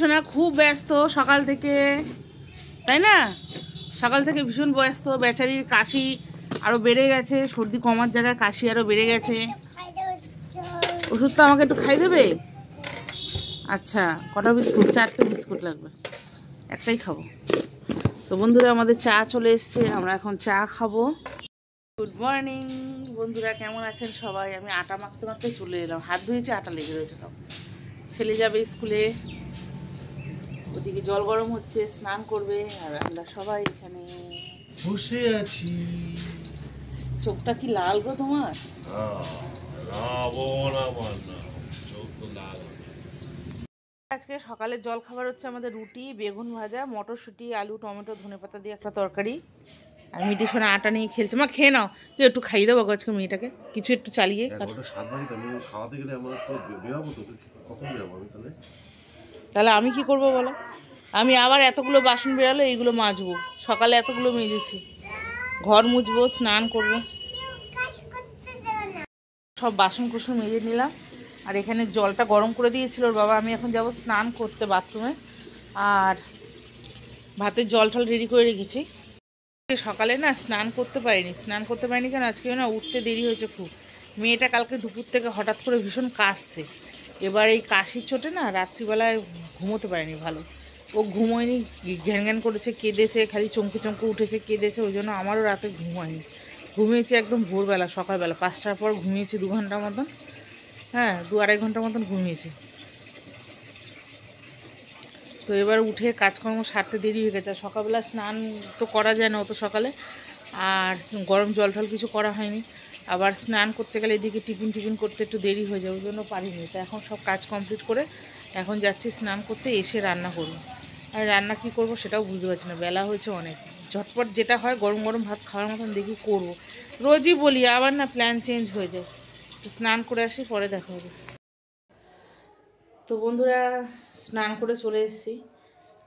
সোনা খুব ব্যস্ত সকাল থেকে, তাই না? সকাল থেকে ভীষণ ব্যস্ত। বেচারির কাশি আরও বেড়ে গেছে, সর্দি কমার জায়গায় কাশি আরও বেড়ে গেছে। ওষুধ তো আমাকে একটু খাই দেবে? আচ্ছা, কটা বিস্কুট? 4টে বিস্কুট লাগবে, একটাই খাবো। তো বন্ধুরা, আমাদের চা চলে এসছে, আমরা এখন চা খাবো। গুড মর্নিং বন্ধুরা, কেমন আছেন সবাই? আমি আটা মাখতে মাখতে চলে এলাম, হাত ধুয়েছি, আটা লেগে রয়েছে। সব ছেলে যাবে স্কুলে, ওদিকে জল গরম হচ্ছে, স্নান করবে, আর আমরা সবাই এখানে বসে আছি। চোখটা কি লাল গো তোমার? আজকে সকালের জল খাবার হচ্ছে আমাদের রুটি, বেগুন ভাজা, মটরশুঁটি, আলু, টমেটো, ধনেপাতা দিয়ে একটা তরকারি। আর মিটি সোনা আটা নিয়ে খেলছে। মা খেয়ে নাও, তুই একটু খাইয়ে দেবো আজকে মেয়েটাকে, কিছু একটু চালিয়ে। তাহলে আমি কি করবো বলো? আমি আবার এতগুলো বাসন বেরালো, এইগুলো মাজবো। সকালে এতগুলো মেজেছি, ঘর মুছবো, স্নান করবো, সব বাসন কুসন মেজে নিলাম। আর এখানে জলটা গরম করে দিয়েছিল ওর বাবা। আমি এখন যাব স্নান করতে বাথরুমে, আর ভাতের জল টল রেডি করে রেখেছি। সকালে না স্নান করতে পারিনি কেন, আজকে না উঠতে দেরি হয়েছে খুব। মেয়েটা কালকে দুপুর থেকে হঠাৎ করে ভীষণ কাশছে। এবার এই কাশির চোটে না রাত্রিবেলায় ঘুমোতে পারেনি ভালো। ও ঘুমোয়নি, ঘ্যান ঘ্যান করেছে, কেঁদেছে, খালি চমকে চমকে উঠেছে, কেঁদেছে। ওই জন্য আমারও রাতে ঘুম হয়নি। ঘুমিয়েছি একদম ভোরবেলা, সকালবেলা 5টার পর ঘুমিয়েছি 2 ঘন্টার মতন। হ্যাঁ, 2-2.5 ঘন্টার মতন ঘুমিয়েছি। তো এবার উঠে কাজকর্ম সারতে দেরি হয়ে গেছে। সকালবেলা স্নান তো করা যায় না অত সকালে, আর গরম জল টল কিছু করা হয়নি। আবার স্নান করতে গেলে এদিকে টিফিন করতে একটু দেরি হয়ে যায়, ওই জন্য পারিনি। তো এখন সব কাজ কমপ্লিট করে এখন যাচ্ছি স্নান করতে, এসে রান্না করবো। আর রান্না কি করব সেটাও বুঝতে পারছি না, বেলা হয়েছে অনেক। ঝটপট যেটা হয় গরম গরম ভাত খাওয়ার মতন দেখি করবো। রোজই বলি, আবার না প্ল্যান চেঞ্জ হয়ে যায়। স্নান করে আসি, পরে দেখা হবে। তো বন্ধুরা, স্নান করে চলে এসেছি,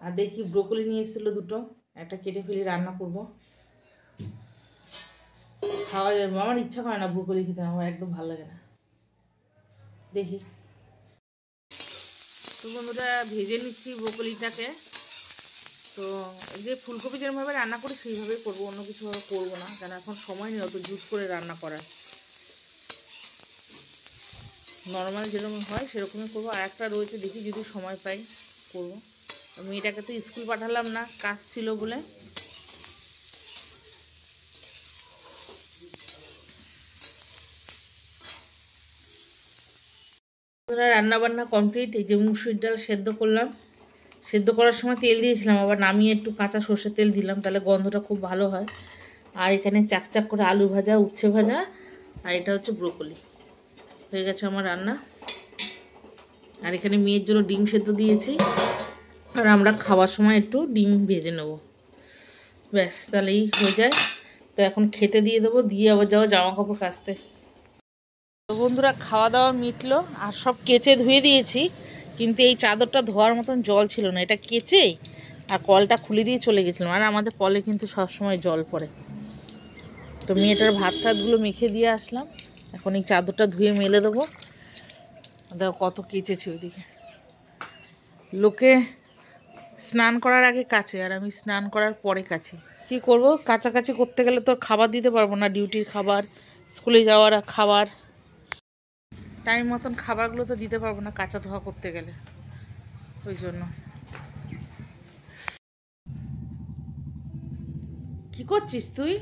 আর দেখি ব্রোকলি নিয়ে এসেছিলো 2টো, একটা কেটে ফেলি, রান্না করব। খাওয়া যাবে, আমার ইচ্ছা করে না ব্রোকলি খেতে, আমার একদম ভালো লাগে না। দেখি। তো বন্ধুরা, ভেজে নিচ্ছি ব্রোকলিটাকে। তো এই যে ফুলকপি যেরকমভাবে রান্না করি সেইভাবেই করবো, অন্য কিছুভাবে করবো না, কেন এখন সময় নেই অত জুত করে রান্না করার। নর্মাল যেরকম হয় সেরকমই করবো। আর একটা রয়েছে, দেখি যদি সময় পাই করবো। মেয়েটাকে তো স্কুল পাঠালাম না, কাজ ছিল বলে। রান্না বান্না কমপ্লিট। এই যে মুসুর ডাল সেদ্ধ করলাম, সেদ্ধ করার সময় তেল দিয়েছিলাম, আবার নামিয়ে একটু কাঁচা সর্ষের তেল দিলাম, তাহলে গন্ধটা খুব ভালো হয়। আর এখানে চাকচাক করে আলু ভাজা, উচ্ছে ভাজা, আর এটা হচ্ছে ব্রোকলি। হয়ে গেছে আমার রান্না। আর এখানে মেয়ের জন্য ডিম সেদ্ধ দিয়েছি, আর আমরা খাওয়ার সময় একটু ডিম ভেজে নেব, ব্যাস তাহলেই হয়ে যায়। তো এখন খেতে দিয়ে দেবো, দিয়ে আবার যাবো জামা কাপড় কাচতে। তো বন্ধুরা, খাওয়া দাওয়া মিটলো, আর সব কেচে ধুয়ে দিয়েছি, কিন্তু এই চাদরটা ধোয়ার মতন জল ছিল না। এটা কেচে আর কলটা খুলে দিয়ে চলে গেছিলাম, আর আমাদের কলে কিন্তু সবসময় জল পড়ে। তো মেয়েটার ভাত টাতগুলো মেখে দিয়ে আসলাম, এখন এই চাদরটা ধুয়ে মেলে দেবো। দেখো কত কেচেছি ওইদিকে। লোকে স্নান করার আগে কাচে, আর আমি স্নান করার পরে কাচি। কি করব, কাচাকাচি করতে গেলে তো খাবার দিতে পারবো না, ডিউটির খাবার, স্কুলে যাওয়ার খাবার, টাইম মতন খাবারগুলো তো দিতে পারবো না কাচা ধোয়া করতে গেলে, ওই জন্য। কি করছিস তুই?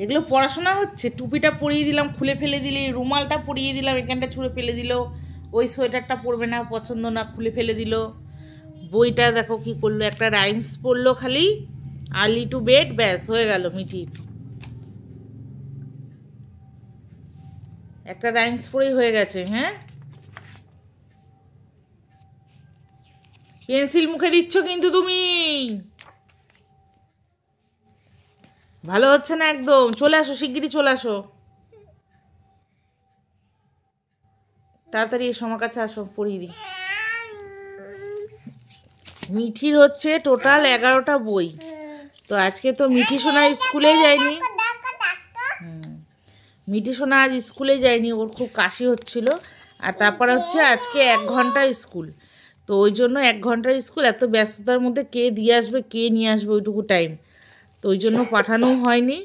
এগুলো পড়াশোনা হচ্ছে? টুপিটা পরিয়ে দিলাম, খুলে ফেলে দিলি, রুমালটা পরিয়ে দিলাম, এখানটা ছুঁড়ে ফেলে দিল, ওই সোয়েটারটা পরবে না, পছন্দ না, খুলে ফেলে দিল। বইটা দেখো কি করলো, একটা রাইমস পড়লো খালি, আর্লি টু বেড, ব্যাস হয়ে গেল মিটির। একটা রাইমস পড়েই হয়ে গেছে। হ্যাঁ, পেন্সিল মুখে দিচ্ছ কিন্তু তুমি, ভালো হচ্ছে না একদম। চলে আসো, শিগগিরই চলে আসো, তাড়াতাড়ি এসো আমার কাছে, আসো পড়িয়ে দিই। মিঠির হচ্ছে টোটাল 11টা বই। তো আজকে তো মিঠি সোনা স্কুলে যায়নি। মিঠি সোনা আজ স্কুলে যায়নি, ওর খুব কাশি হচ্ছিল। আর তারপরে হচ্ছে আজকে 1 ঘন্টা স্কুল, তো ওই জন্য 1 ঘন্টার স্কুল, এত ব্যস্ততার মধ্যে কে দিয়ে আসবে কে নিয়ে আসবে ওইটুকু টাইম, তো ওই জন্য পাঠানো হয়নি।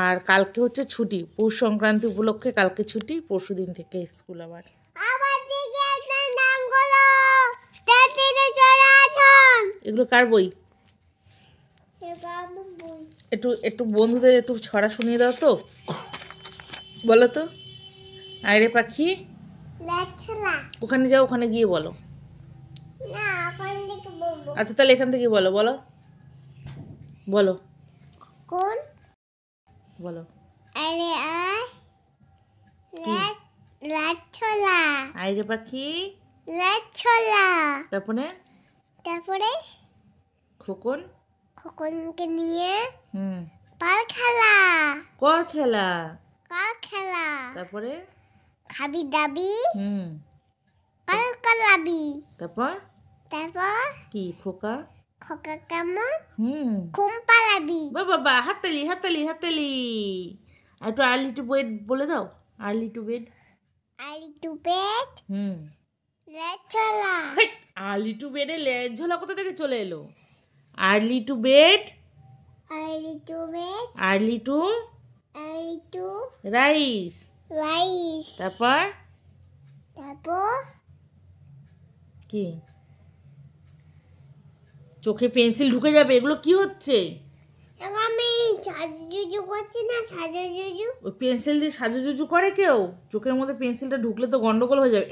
আর কালকে হচ্ছে ছুটি, পৌষ সংক্রান্তি উপলক্ষে কালকে ছুটি, পরশু দিন থেকে স্কুল আবার। এগুলো কার বই? একটু একটু বন্ধুদের একটু ছড়া শুনিয়ে দাও তো, বলো তো। আরে পাখি, ওখানে যাও, ওখানে গিয়ে বলো। আচ্ছা তাহলে এখান থেকে বলো, বলো বলো কোন বলো। আরে লাচ্ছলা আরে পাখি, লাচ্ছলা। তারপরে তারপরে খোকন, খোকনকে নিয়ে হুম, পাল খেলা, কর খেলা, কাল খেলা। তারপরে খাবি দাবি, হুম, কাল কালাবি। তারপর তারপর কি খোকা, খোকা কেমন হুম, ঘুম পালাবি। বাবা হাততালি হাততালি হাততালি। আর একটু আর্লি টু বেড বলে দাও, early to bed. Early to bed হুম, লাচ্ছলা। আর্লি টু বেডে লেজ ঝোলা কোথা থেকে চলে এলো? Early to bed, early to bed early to early to rise, rise. তারপর তারপর কি? চোখে পেন্সিল ঢুকে যাবে, এগুলো কি হচ্ছে? আমি সাজুজু করছি না, সাজুজু। ওই পেন্সিল দিয়ে সাজুজুজু করে কেউ? চোখের মধ্যে পেন্সিলটা ঢুকলে তো গন্ডগোল হয়ে যাবে।